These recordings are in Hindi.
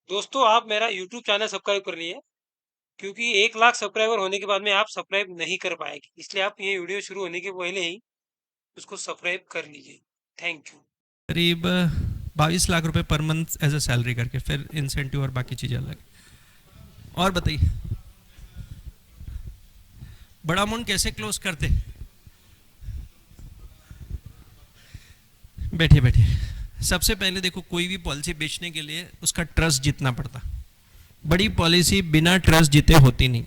दोस्तों आप मेरा यूट्यूब चैनल सब्सक्राइब कर लिए क्योंकि 1 लाख सब्सक्राइबर होने के बाद में आप सब्सक्राइब नहीं कर पाएंगे, इसलिए आप ये वीडियो शुरू होने के पहले ही उसको सब्सक्राइब कर लीजिए। Thank you. करीब 22 लाख रुपए per month as a salary करके, फिर इंसेंटिव और बाकी चीज़ें अलग। और बताइए, बड़ा अमाउंट कैसे क्लोज करते? बैठिए बैठिए। सबसे पहले देखो, कोई भी पॉलिसी बेचने के लिए उसका ट्रस्ट जीतना पड़ता। बड़ी पॉलिसी बिना ट्रस्ट जीते होती नहीं।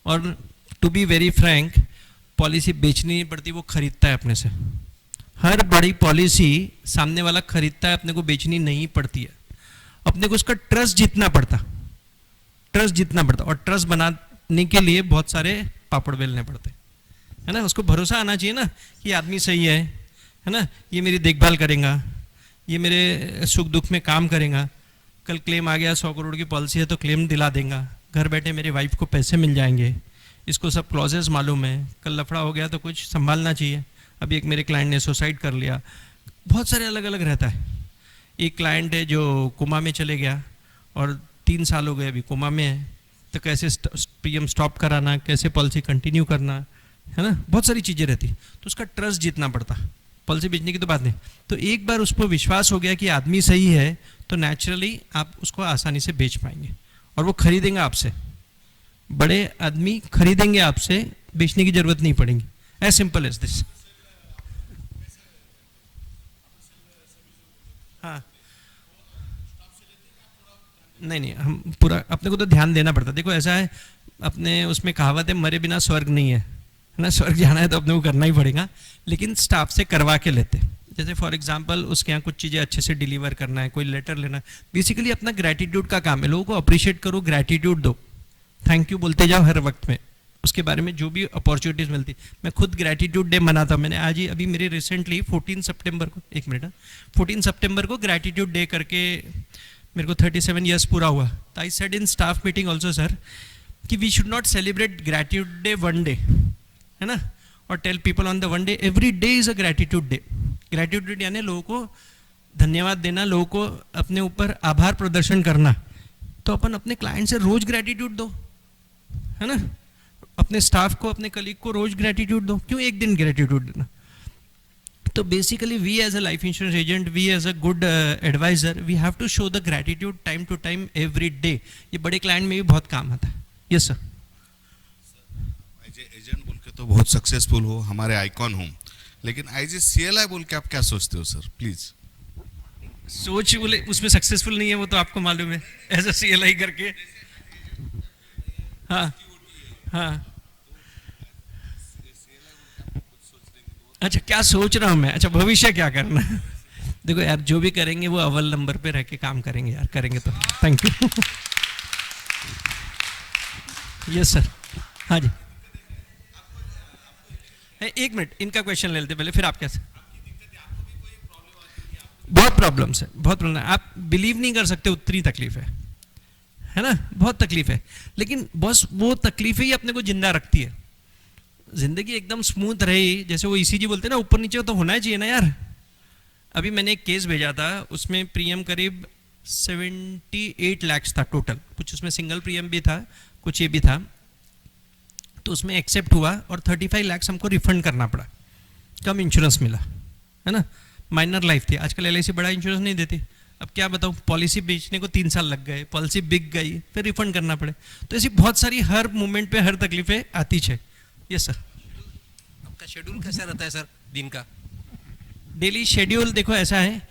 और to be very frank, policy बेचनी नहीं पड़ती, वो खरीदता है अपने से। हर बड़ी पॉलिसी सामने वाला खरीदता है, अपने को बेचनी नहीं पड़ती है। अपने को उसका ट्रस्ट जीतना पड़ता, ट्रस्ट जीतना पड़ता। और ट्रस्ट बनाने के लिए बहुत सारे पापड़ बेलने पड़ते, है ना। उसको भरोसा आना चाहिए ना कि आदमी सही है ना, ये मेरी देखभाल करेगा, ये मेरे सुख दुख में काम करेगा। कल क्लेम आ गया, 100 करोड़ की पॉलिसी है तो क्लेम दिला देगा, घर बैठे मेरी वाइफ को पैसे मिल जाएंगे, इसको सब क्लॉजेस मालूम है। कल लफड़ा हो गया तो कुछ संभालना चाहिए। अभी एक मेरे क्लाइंट ने सुसाइड कर लिया। बहुत सारे अलग अलग रहता है। एक क्लाइंट है जो कोमा में चले गया और 3 साल हो गए अभी कोमा में है, तो कैसे पीएम स्टॉप कराना, कैसे पॉलिसी कंटिन्यू करना, है ना। बहुत सारी चीज़ें रहती, तो उसका ट्रस्ट जीतना पड़ता। पॉलिसी बेचने की तो बात नहीं। तो एक बार उसको विश्वास हो गया कि आदमी सही है, तो नेचुरली आप उसको आसानी से बेच पाएंगे और वो खरीदेंगे आपसे। बड़े आदमी खरीदेंगे आपसे, बेचने की जरूरत नहीं पड़ेगी। As simple as this. हाँ, नहीं नहीं, हम पूरा अपने को तो ध्यान देना पड़ता। देखो ऐसा है, अपने उसमें कहावत है, मरे बिना स्वर्ग नहीं है ना। स्वर्ग जाना है तो अपने को करना ही पड़ेगा, लेकिन स्टाफ से करवा के लेते। जैसे फॉर एग्जांपल उसके यहाँ कुछ चीज़ें अच्छे से डिलीवर करना है, कोई लेटर लेना है, बेसिकली अपना ग्रैटिट्यूड का काम है। लोगों को अप्रिशिएट करो, ग्रैटिट्यूड दो, थैंक यू बोलते जाओ हर वक्त में। उसके बारे में जो भी अपॉर्चुनिटीज़ मिलती, मैं खुद ग्रैटिट्यूड डे मनाता हूँ। मैंने आज ही अभी मेरे रिसेंटली 14 सितंबर को, 14 सितंबर को ग्रैटिट्यूड डे करके मेरे को 37 ईयर्स पूरा हुआ। तो I said in staff meeting also sir कि we should not celebrate gratitude day one day, है ना, और tell people on the one day, every day is a gratitude day. Gratitude day यानी लोगों को धन्यवाद देना, लोगों को अपने ऊपर आभार प्रदर्शन करना। तो अपन अपने क्लाइंट से रोज ग्रैटिट्यूड दो, है ना। अपने स्टाफ को, अपने कलीग को रोज ग्रैटिट्यूड दो, क्यों एक दिन ग्रैटिट्यूड देना। तो basically we as a life insurance agent, we as a good advisor, we have to show the gratitude time to time every day. ये बड़े क्लाइंट में भी बहुत काम आता है। Yes sir. एजेंट बोल के तो बहुत सक्सेसफुल हो, हमारे आइकॉन हो, लेकिन एज ए सीएलआई बोल के आप क्या सोचते हो सर, प्लीज। सोच बोले उसमें सक्सेसफुल नहीं है, वो तो आपको मालूम है, एज अ सीएलआई करके। हाँ हाँ। अच्छा, क्या सोच रहा हूँ मैं? अच्छा, भविष्य क्या करना है? देखो यार, जो भी करेंगे वो अव्वल नंबर पे रह के काम करेंगे यार, करेंगे तो। Thank you. Yes sir. हाँ जी। एक मिनट, इनका क्वेश्चन ले लेते पहले, फिर आप कैसे। बहुत प्रॉब्लम्स है, बहुत प्रॉब्लम है। आप बिलीव नहीं कर सकते उतनी तकलीफ है ना, बहुत तकलीफ है। लेकिन बस वो तकलीफें ही अपने को जिंदा रखती है। जिंदगी एकदम स्मूथ रही, जैसे वो ईसीजी बोलते हैं ना, ऊपर नीचे तो होना ही चाहिए ना यार। अभी मैंने एक केस भेजा था, उसमें प्रीमियम करीब 78 लाख था टोटल। कुछ उसमें सिंगल प्रीमियम भी था, कुछ ये भी था। तो उसमें एक्सेप्ट हुआ और 35 लाख हमको रिफंड करना पड़ा। कम इंश्योरेंस मिला, है ना, माइनर लाइफ थी। आजकल एलआईसी बड़ा इंश्योरेंस नहीं देती। अब क्या बताऊँ, पॉलिसी बेचने को 3 साल लग गए, पॉलिसी बिक गई, फिर रिफंड करना पड़े। तो ऐसी बहुत सारी हर मोमेंट पे हर तकलीफें आती है। Yes sir. आपका शेड्यूल कैसा रहता है सर दिन का? डेली शेड्यूल देखो ऐसा है,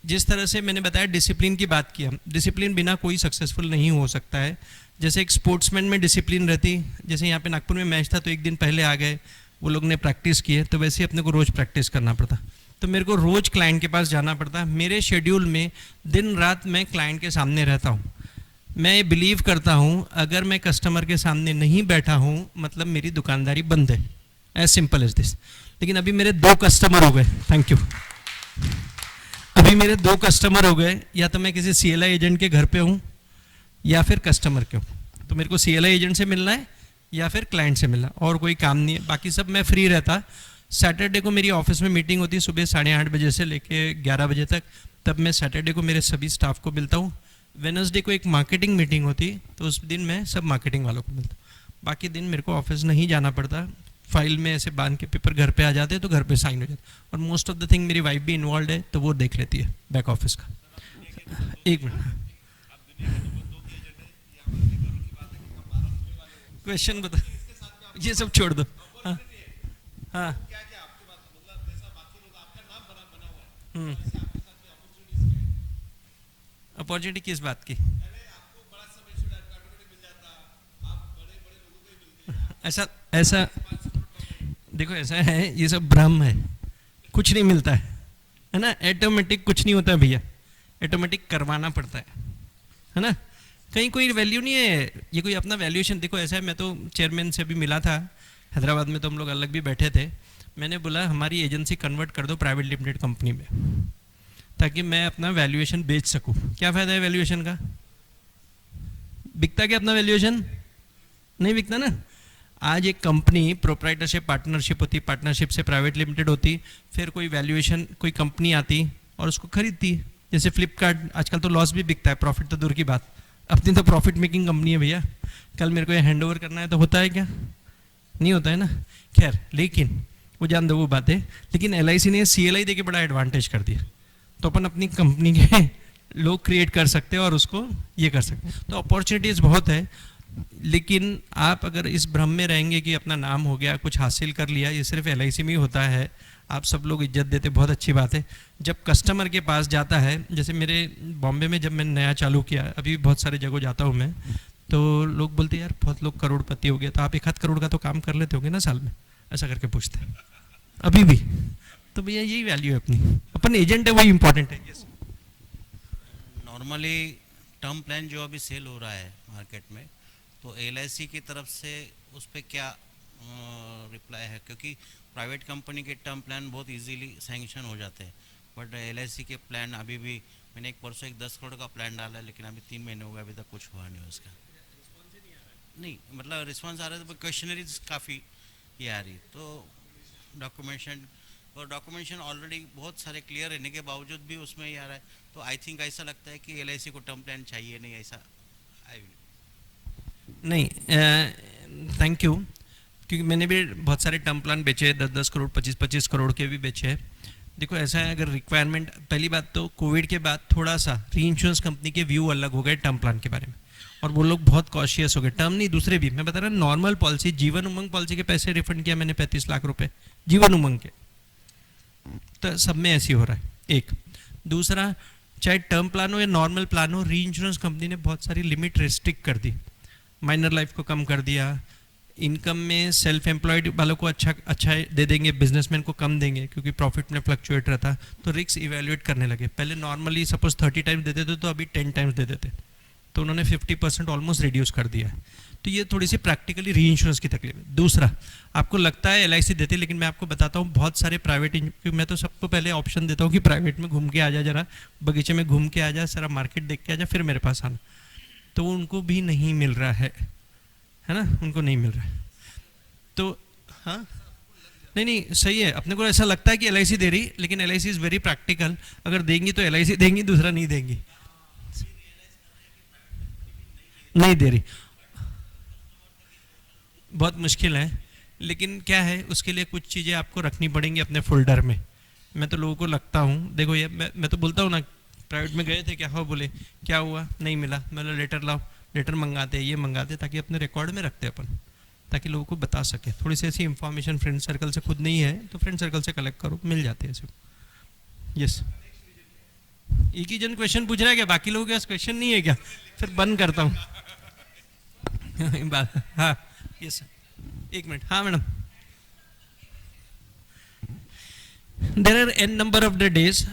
जिस तरह से मैंने बताया, डिसिप्लिन की बात की हम, डिसिप्लिन बिना कोई सक्सेसफुल नहीं हो सकता है। जैसे एक स्पोर्ट्समैन में डिसिप्लिन रहती, जैसे यहाँ पे नागपुर में मैच था तो एक दिन पहले आ गए, वो लोग ने प्रैक्टिस किए, तो वैसे ही अपने को रोज़ प्रैक्टिस करना पड़ता। तो मेरे को रोज़ क्लाइंट के पास जाना पड़ता है। मेरे शेड्यूल में दिन रात मैं क्लाइंट के सामने रहता हूँ। मैं ये बिलीव करता हूँ, अगर मैं कस्टमर के सामने नहीं बैठा हूँ मतलब मेरी दुकानदारी बंद है, एज सिंपल एज दिस। लेकिन अभी मेरे 2 कस्टमर हो गए, थैंक यू। अभी मेरे 2 कस्टमर हो गए, या तो मैं किसी सीएलआई एजेंट के घर पे हूँ या फिर कस्टमर के हूँ। तो मेरे को सीएलआई एजेंट से मिलना है या फिर क्लाइंट से मिलना, और कोई काम नहीं है। बाकी सब मैं फ्री रहता। सैटरडे को मेरी ऑफिस में मीटिंग होती है सुबह 8:30 बजे से लेके 11 बजे तक। तब मैं सैटरडे को मेरे सभी स्टाफ को मिलता हूँ, वेनसडे को एक मार्केटिंग मीटिंग होती, तो उस दिन मैं सब मार्केटिंग वालों को मिलता, बाकी दिन मेरे को ऑफिस नहीं जाना पड़ता, फाइल में ऐसे बांध के पेपर घर पे आ जाते तो घर पे साइन हो जाते, और मोस्ट ऑफ द थिंग मेरी वाइफ भी इन्वॉल्व है तो वो देख लेती है बैक ऑफिस का। एक मिनट, क्वेश्चन बता, ये सब छोड़ दो। हाँ हाँ अपॉर्चुनिटी किस बात की? ऐसा ऐसा देखो, ऐसा है, ये सब भ्रम है, कुछ नहीं मिलता है ना, ऑटोमेटिक कुछ नहीं होता है भैया, ऑटोमेटिक करवाना पड़ता है ना, कहीं कोई वैल्यू नहीं है, ये कोई अपना वैल्यूएशन। देखो ऐसा है, मैं तो चेयरमैन से भी मिला था हैदराबाद में, तो हम लोग अलग भी बैठे थे, मैंने बोला हमारी एजेंसी कन्वर्ट कर दो प्राइवेट लिमिटेड कंपनी में, ताकि मैं अपना वैल्यूएशन बेच सकूं। क्या फ़ायदा है वैल्यूएशन का? बिकता क्या अपना वैल्यूएशन? नहीं बिकता ना। आज एक कंपनी प्रोप्राइटरशिप पार्टनरशिप होती, पार्टनरशिप से प्राइवेट लिमिटेड होती, फिर कोई वैल्यूएशन कोई कंपनी आती और उसको खरीदती, जैसे फ्लिपकार्ट, आजकल तो लॉस भी बिकता है, प्रॉफिट तो दूर की बात, अपनी तो प्रॉफिट मेकिंग कंपनी है भैया। कल मेरे को ये हैंड ओवर करना है तो होता है क्या? नहीं होता है ना। खैर, लेकिन वो जान दो वो बातें, लेकिन LIC ने CLI दे के बड़ा एडवांटेज कर दिया, तो अपन अपनी कंपनी के लोग क्रिएट कर सकते हैं और उसको ये कर सकते हैं, तो अपॉर्चुनिटीज़ बहुत है। लेकिन आप अगर इस भ्रम में रहेंगे कि अपना नाम हो गया, कुछ हासिल कर लिया, ये सिर्फ LIC में ही होता है, आप सब लोग इज्जत देते, बहुत अच्छी बात है। जब कस्टमर के पास जाता है, जैसे मेरे बॉम्बे में जब मैंने नया चालू किया, अभी भी बहुत सारे जगह जाता हूँ मैं, तो लोग बोलते हैं यार बहुत लोग करोड़पति हो गए, तो आप 1 करोड़ का तो काम कर लेते होगे ना साल में, ऐसा करके पूछते हैं अभी भी। तो भैया यही वैल्यू है अपनी, अपन एजेंट है वही इंपॉर्टेंट है। yes. नॉर्मली टर्म प्लान जो अभी सेल हो रहा है मार्केट में, तो LIC की तरफ से उस पर क्या रिप्लाई है? क्योंकि प्राइवेट कंपनी के टर्म प्लान बहुत इजीली सैंक्शन हो जाते हैं, बट LIC के प्लान अभी भी, मैंने एक परसों एक 10 करोड़ का प्लान डाला है, लेकिन अभी 3 महीने हो गए, अभी तक कुछ हुआ नहीं उसका। नहीं मतलब रिस्पॉन्स आ रहा है, तो क्वेश्चनरीज काफ़ी ये आ रही, तो डॉक्यूमेंटेशन ऑलरेडी बहुत सारे क्लियर रहने के बावजूद भी उसमें ये आ रहा है, तो आई थिंक ऐसा लगता है कि LIC को टर्म प्लान चाहिए नहीं, ऐसा नहीं, थैंक यू, क्योंकि मैंने भी बहुत सारे टर्म प्लान बेचे, 10-10 करोड़ 25-25 करोड़ के भी बेचे हैं। देखो ऐसा है, अगर रिक्वायरमेंट, पहली बात तो कोविड के बाद थोड़ा सा री इंश्योरेंस कंपनी के व्यू अलग हो गए टर्म प्लान के बारे में, और वो लोग बहुत कॉशियस हो गए। टर्म नहीं, दूसरे भी, मैं बता रहा, normal policy, Jeevan Umang policy के पैसे रिफंड किया मैंने 35 लाख रुपए जीवन उमंग के, तो सब में ऐसे हो रहा है। एक दूसरा, चाहे टर्म प्लान हो या नॉर्मल प्लान हो, री इंश्योरेंस कंपनी ने बहुत सारी लिमिट रिस्ट्रिक्ट कर दी, माइनर लाइफ को कम कर दिया, इनकम में सेल्फ एम्प्लॉयड वालों को अच्छा दे देंगे, बिजनेसमैन को कम देंगे, क्योंकि प्रॉफिट में फ्लक्चुएट रहता, तो रिस्क इवेल्युएट करने लगे। पहले नॉर्मली सपोज 30 टाइम्स देते थे, तो अभी 10 टाइम्स दे देते, तो उन्होंने 50% ऑलमोस्ट रिड्यूस कर दिया है। तो ये थोड़ी सी प्रैक्टिकली री इंश्योरेंस की तकलीफ है। दूसरा, आपको लगता है LIC देते, लेकिन मैं आपको बताता हूँ बहुत सारे प्राइवेट, क्योंकि मैं तो सबको पहले ऑप्शन देता हूँ कि प्राइवेट में घूम के आ जा, जरा बगीचे में घूम के आ जा, सारा मार्केट देख के आ जा, फिर मेरे पास आना, तो उनको भी नहीं मिल रहा है ना, उनको नहीं मिल रहा है। तो हाँ, नहीं सही है, अपने को ऐसा लगता है कि LIC दे रही, लेकिन LIC इज़ वेरी प्रैक्टिकल, अगर देंगी तो LIC देंगी, दूसरा नहीं देंगी, नहीं दे रही, बहुत मुश्किल है। लेकिन क्या है, उसके लिए कुछ चीज़ें आपको रखनी पड़ेंगी अपने फोल्डर में। मैं तो लोगों को लगता हूँ, देखो ये मैं तो बोलता हूँ ना, प्राइवेट में गए थे, क्या हो, बोले क्या हुआ, नहीं मिला, मतलब लेटर लाओ, लेटर मंगाते, ये मंगाते, ताकि अपने रिकॉर्ड में रखते अपन, ताकि लोगों को बता सके। थोड़ी सी ऐसी इंफॉर्मेशन फ्रेंड सर्कल से, खुद नहीं है तो फ्रेंड सर्कल से कलेक्ट करो, मिल जाते हैं सब। यस, एक ही जन क्वेश्चन पूछ रहा है क्या? बाकी लोगों के पास क्वेश्चन नहीं है क्या? फिर बंद करता हूँ। हाँ यस, एक मिनट। हाँ madam, there are n number of the days